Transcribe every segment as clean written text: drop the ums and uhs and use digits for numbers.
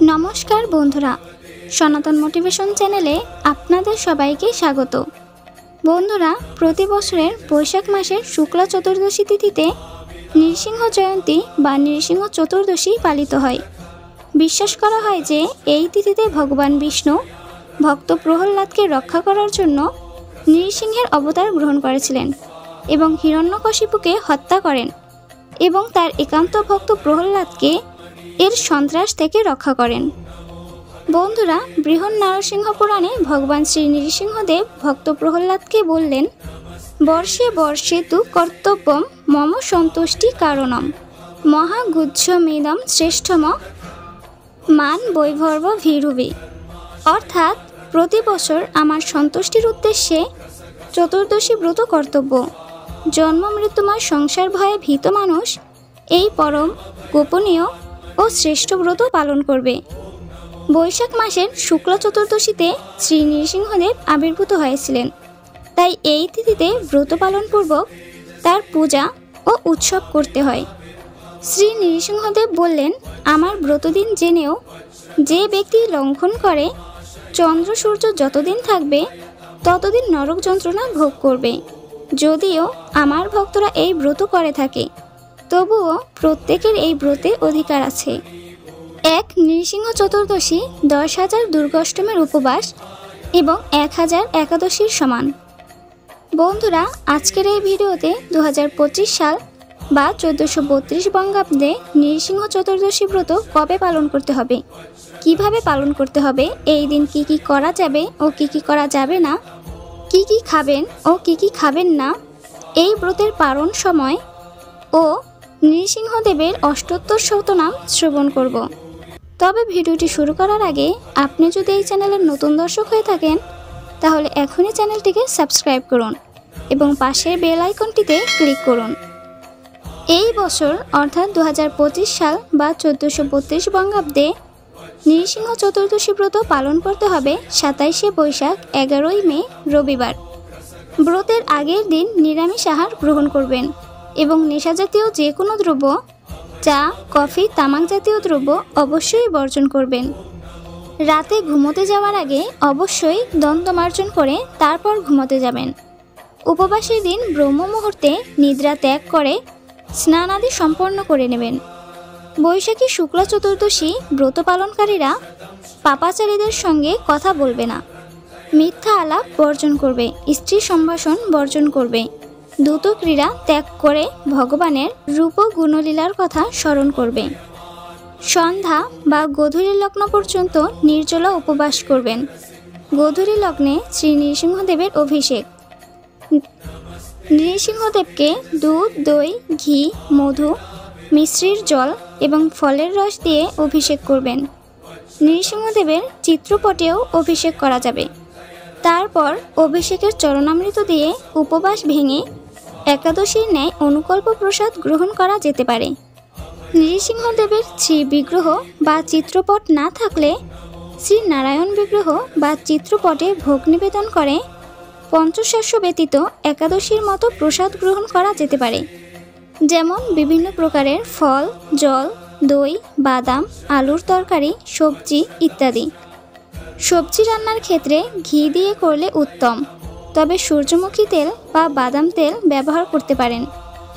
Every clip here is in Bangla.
नमस्कार बंधुरा सनातन मोटिवेशन चैनेले आपनादेर सबाइके स्वागत। बंधुरा प्रति बछरेर बैशाख मासेर शुक्ला चतुर्दशी तिथिते नृसिंह जयंती बा नृसिंह चतुर्दशी पालित हय। विश्वास करा हय जे एई तिथिते भगवान विष्णु भक्त प्रहल्लादके रक्षा करार जन्य नृसिंहेर अवतार ग्रहण करेছিলেন এবং हिरण्यकशिपुके हत्या करें এবং তার एकांत भक्त प्रहल्लादके एर सन्त्रास थेके रक्षा करें। बंधुरा बृहन् नारसिंह पुराणे भगवान श्री नृसिंहदेव भक्त प्रहल्लाद के बोलें, वर्षे वर्षे तु कर्तव्यम मम सन्तुष्टि कारणम महागुच्छमेदम श्रेष्ठम मान वैभव भीरुवि। अर्थात प्रति बछर आमार सन्तुष्टिर उद्देश्ये चतुर्दशी व्रत कर्तव्य। जन्म मृत्युमय संसार भये भीत मानुष एई परम गोपनीय और श्रेष्ठ व्रत पालन करबे। बैशाख मासेर शुक्ला चतुर्दशीते श्री नृसिंहदेव आविर्भूत हयेछिलेन, ताई एई तिथिते व्रत पालन पूर्वक तार पूजा और उत्सव करते हय। श्री नृसिंहदेव बोलें, आमार व्रतदिन जेनेও जे व्यक्ति लंघन करे चंद्र सूर्य যতদিন থাকবে ততদিন নরক যন্ত্রণা ভোগ করবে। যদিও আমার ভক্তরা এই ব্রত করে থাকে তবুও প্রত্যেকের এই ব্রতে অধিকার আছে। এক নৃসিংহ চতুর্দশী 10,000 দুর্গাষ্টমীর উপবাস এবং 1000 একাদশীর সমান। বন্ধুরা আজকের এই ভিডিওতে 2025 সাল বা 1432 বঙ্গাব্দে নৃসিংহ চতুর্দশী ব্রত কবে পালন করতে হবে, কিভাবে পালন করতে হবে, এই দিন কি কি করা যাবে ও কি কি করা যাবে না, কি কি খাবেন ও কি কি খাবেন না, এই ব্রতের পালন সময় ও নৃসিংহদেবের অষ্টোত্তর শতনাম শ্রবণ করব। তবে ভিডিওটি শুরু করার আগে আপনি যদি এই চ্যানেলের নতুন দর্শক হয়ে থাকেন তাহলে এখনই চ্যানেলটিকে সাবস্ক্রাইব করুন এবং পাশের বেল আইকনটিতে ক্লিক করুন। এই বছর অর্থাৎ 2025 সাল বা 1432 বঙ্গাব্দে নৃসিংহ চতুর্দশী ব্রত পালন করতে হবে 27শে বৈশাখ 11ই মে রবিবার। ব্রতের আগের দিন নিরামিষ আহার গ্রহণ করবেন এবং নেশা জাতীয় যে কোনো দ্রব্য চা কফি তামাক জাতীয় দ্রব্য অবশ্যই বর্জন করবেন। রাতে ঘুমোতে যাওয়ার আগে অবশ্যই দন্তমার্জন করে তারপর ঘুমোতে যাবেন। উপবাসের দিন ব্রহ্ম মুহূর্তে নিদ্রা ত্যাগ করে স্নান আদি সম্পন্ন করে নেবেন। বৈশাখী শুক্লা চতুর্দশী ব্রত পালনকারীরা পাপাচারীদের সঙ্গে কথা বলবে না, মিথ্যা আলাপ বর্জন করবে, স্ত্রী সম্ভাষণ বর্জন করবে, দ্রুত ক্রীড়া ত্যাগ করে ভগবানের রূপ গুণলীলার কথা স্মরণ করবে। সন্ধ্যা বা গোধূলি লগ্ন পর্যন্ত নির্জলা উপবাস করবেন। গোধূলি লগ্নে শ্রী নৃসিংহদেবের অভিষেক। নৃসিংহদেবকে দুধ দই ঘি মধু মিশ্রির জল এবং ফলের রস দিয়ে অভিষেক করবেন। নৃসিংহদেবের চিত্রপটেও অভিষেক করা যাবে। তারপর অভিষেকের চরণামৃত দিয়ে উপবাস ভেঙে একাদশীর ন্যায় অনুকল্প প্রসাদ গ্রহণ করা যেতে পারে। নৃসিংহদেবের শ্রী বিগ্রহ বা চিত্রপট না থাকলে শ্রী নারায়ণ বিগ্রহ বা চিত্রপটে ভোগ নিবেদন করে পঞ্চশস্য ব্যতীত একাদশীর মতো প্রসাদ গ্রহণ করা যেতে পারে, যেমন বিভিন্ন প্রকারের ফল জল দই বাদাম আলুর তরকারি সবজি ইত্যাদি। সবজি রান্নার ক্ষেত্রে ঘি দিয়ে করলে উত্তম, তবে সূর্যমুখী তেল বা বাদাম তেল ব্যবহার করতে পারেন।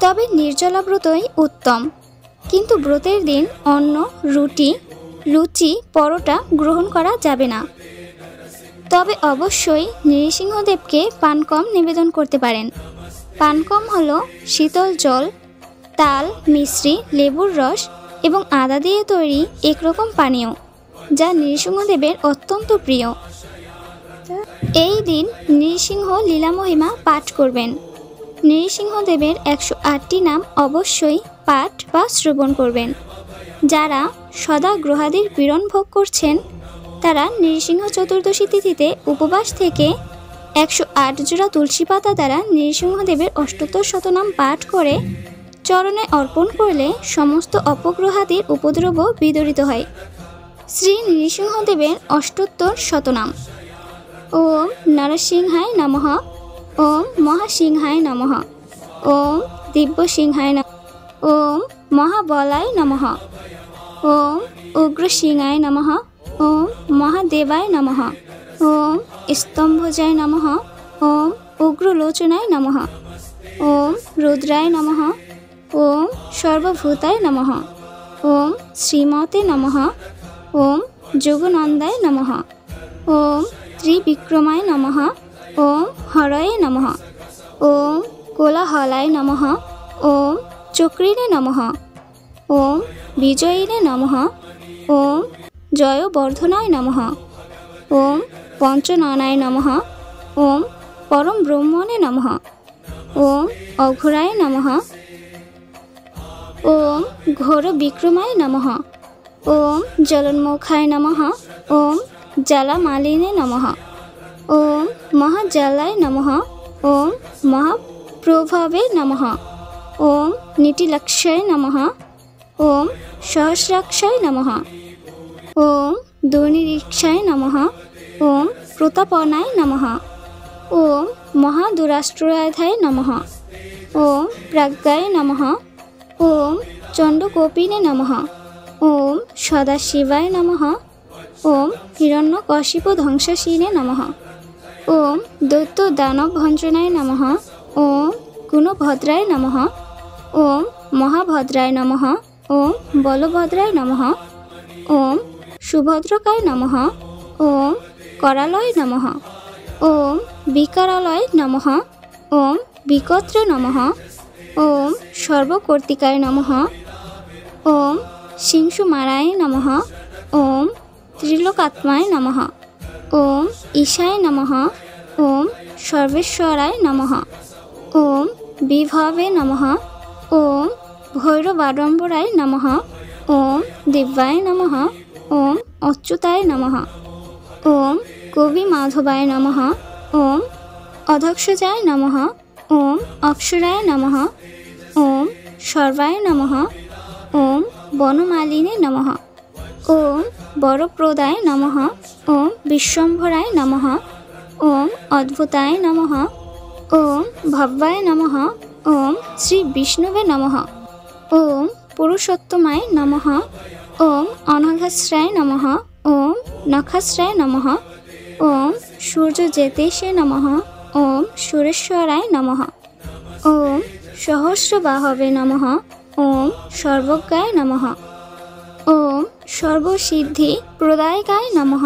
তবে নির্জলা ব্রতই উত্তম, কিন্তু ব্রতের দিন অন্ন রুটি লুচি পরোটা গ্রহণ করা যাবে না। তবে অবশ্যই নৃসিংহদেবকে পানকম নিবেদন করতে পারেন। পানকম হলো শীতল জল তাল মিশ্রি লেবুর রস এবং আদা দিয়ে তৈরি একরকম পানীয়, যা নৃসিংহদেবের অত্যন্ত প্রিয়। এই দিন নৃসিংহ লীলা মহিমা পাঠ করবেন। নৃসিংহদেবের 108টি নাম অবশ্যই পাঠ বা শ্রবণ করবেন। যারা সদা গ্রহাদির পীড়ন ভোগ করছেন তারা নৃসিংহ চতুর্দশী তিথিতে উপবাস থেকে 108 জোড়া তুলসী পাতা দ্বারা নৃসিংহদেবের অষ্টোত্তর শতনাম পাঠ করে চরণে অর্পণ করলে সমস্ত অপগ্রহাদির উপদ্রব বিদরিত হয়। শ্রী নৃসিংহদেবের অষ্টোত্তর শতনাম: ওম নরসিংহায় নমঃ, ওম মহাসিংহায় নমঃ, ওম দিব্যসিংহায় নমঃ, ওম মহাবলায় নমঃ, ওম উগ্রসিংহায় নমঃ। ওম মহাদেবায় নমঃ। ওম স্তম্ভজায় নমঃ। ওম উগ্রলোচনায় নমঃ। ওম রুদ্রায় নমঃ। ওম সর্বভূতায় নমঃ। ওম শ্রীমতে নমঃ। ওম যোগনন্দায় নমঃ। ওম ত্রিবিক্রমায় নমঃ। ওম হরয়ে নমঃ। ওম কোলাহলায় নমঃ। ওম চক্রিণে নমঃ। ওম বিজয়িনে নমঃ। ওম জয়বর্ধনায় নমঃ। ওম পঞ্চননায় নমঃ। ওম পরম ব্রহ্মণে নমঃ। ওম অঘোরায় নমঃ। ওম ঘোর বিক্রমায় নমঃ। ওম জলোন্মুখায় নমঃ। ওম জ্বালামালিনে নমঃ। ওম মহাজ্বালায় নমঃ। ওম মহাপ্রভবে নমঃ। ওম নীতিলক্ষায় নমঃ। ওম সহস্রাক্ষায় নমঃ। ওম দুর্নিরীক্ষায় নমঃ। ওম প্রতাপনায় নমঃ। ওম মহাদুরাষ্ট্রাধ্যায় নমঃ। ওম প্রাজ্ঞায় নমঃ। ওম চণ্ডকোপিনে নমঃ। ওম সদাশিবায় নমঃ। ওম হিরণ্যকশিপু ধ্বংসশীলে নমঃ। ওম দৈত্য দানব ভঞ্জনায় নমঃ। ওম গুণভদ্রায় নমঃ। ওম মহাভদ্রায় নমঃ। ওম বলভদ্রায় নমঃ। ওম সুভদ্রকায় নমঃ। ওম करालय नमः। ओम विकारालय नमः। ओम विकत्रे नमः। ओम सर्वकर्तिकाय नमः। ओम सिंसुमाराय नमः। ओम त्रिलोकात्माय नमः। ओम ईशाय नमः। ओम सर्वेश्वराय नमः। ओम विभवे नमः। ओम भैरवाडम्बराय नमः। ओम दिव्याय नमः। ओम अच्युताय नमः। ओम कवि माधवाय नमः। ओम अधक्षजाय नमः। ओम अक्षराय नमः। ओम सर्वाय नमः। ओम वनमालिने नमः। ओम वरप्रदाय नमः। ओम विश्वम्भराय नमः। ओम अद्भुताय नमः। ओम भव्याय नमः। ओम श्री विष्णुवे नमः। ओम पुरुषोत्तमाय नमः। ओम अनघाश्राय नमः। ओम नखाश्राय नमः। ओम सूर्यजेतेशे नमः। ओम सुरेश्वराय नमः। ओम सहस्रबाहवे नमः। ओम सर्वज्ञाय नमः। ओम सर्वसिद्धि प्रदायकाय नमः।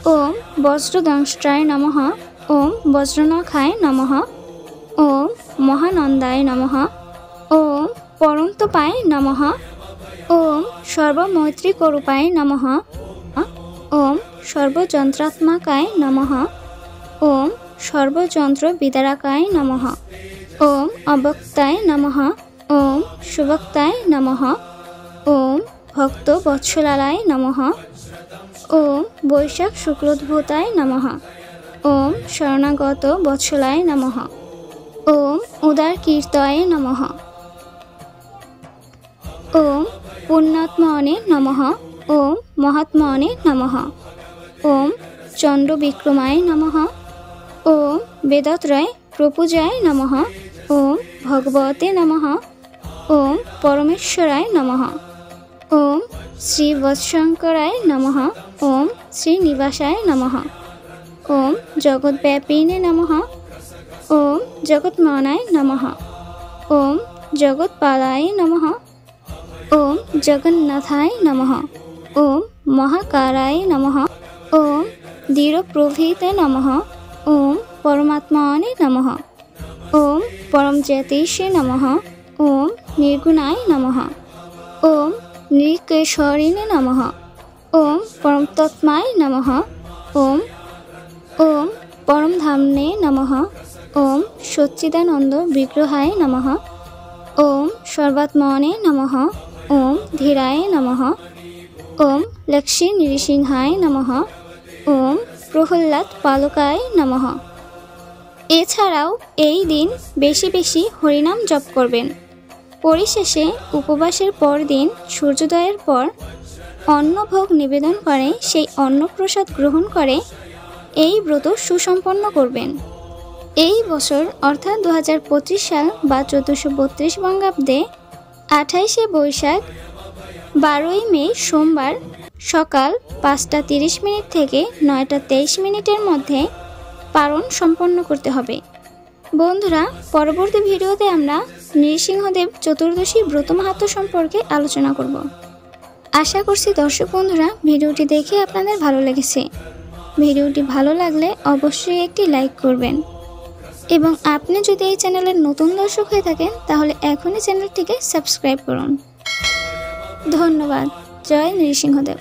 ओम वज्रदंष्ट्राय नमः। ओम वज्रनखाय नमः। ओम महानंदाय नमः। ओम परन्तपाय नमः। ओम सर्वमैत्रिकरूपाय नमः। ओम सर्वजंत्रात्मकाय नमः। ओम सर्वजंत्रविदारकाय नमः। ओम अवक्ताय नमः। ओम सुवक्ताय नमः। ओम भक्तवत्सलाय नमः। ओम वैशाख शुक्लोद्भूताय नमः। ओम शरणागत वत्सलाय नमः। ओम उदारकीर्ताय नमः। ओम पुण्यात्मने नमः। ओम महात्मने नमः। ओम चंडविक्रमाय नमः। ओम वेदत्रय प्रपूजाय नमः। ओम भगवते नमः। ओम परमेश्वराय नमः। ओम श्रीवत्संकराय नमः। ओम श्रीनिवासाय नमः। ओम जगद्व्यापिने नमः। ओम जगन्मनाय नमः। ओम जगत्पालाय नमः। ओम जगन्नाथाय नमः। ओम महाकाराय नमः। ओम धीरप्रभृते नमः। ओम परमात्मने नमः। ओम परमज्योतिषे नमः। ओम निर्गुणाय नमः। ओम निरीकेश्वरिणे नमः। ओम परमतत्माय नमः। ओम ओम परमधाम्ने नमः। ओम सच्चिदानंद विग्रहाय नमः। ओम सर्वात्मने नमः। ओम धीराय नमः। ओम लक्ष्मी नृसिंहाय नमः। ओम प्रहल्लाद पालकाय नमः। এছাড়াও এই দিন বেশি বেশি হরিনাম জপ করবেন। পরিশেষে উপবাসের পর দিন সূর্যোদয়ের পর অন্নভোগ নিবেদন করে সেই অন্নপ্রসাদ গ্রহণ করে এই ব্রত সুসম্পন্ন করবেন। এই বছর অর্থাৎ 2025 সাল বা 1432 বঙ্গাব্দে 28শে বৈশাখ 12ই মে সোমবার সকাল 5:30 থেকে 9:23 মধ্যে পালন সম্পন্ন করতে হবে। বন্ধুরা, পরবর্তী ভিডিওতে আমরা নৃসিংহদেব চতুর্দশী ব্রত মাহাত্ম্য সম্পর্কে আলোচনা করব। আশা করছি দর্শক বন্ধুরা ভিডিওটি দেখে আপনাদের ভালো লেগেছে। ভিডিওটি ভালো লাগলে অবশ্যই একটি লাইক করবেন এবং আপনি যদি এই চ্যানেলের নতুন দর্শক হয়ে থাকেন তাহলে এখনই চ্যানেলটিকে সাবস্ক্রাইব করুন। ধন্যবাদ। জয় নৃসিংহদেব।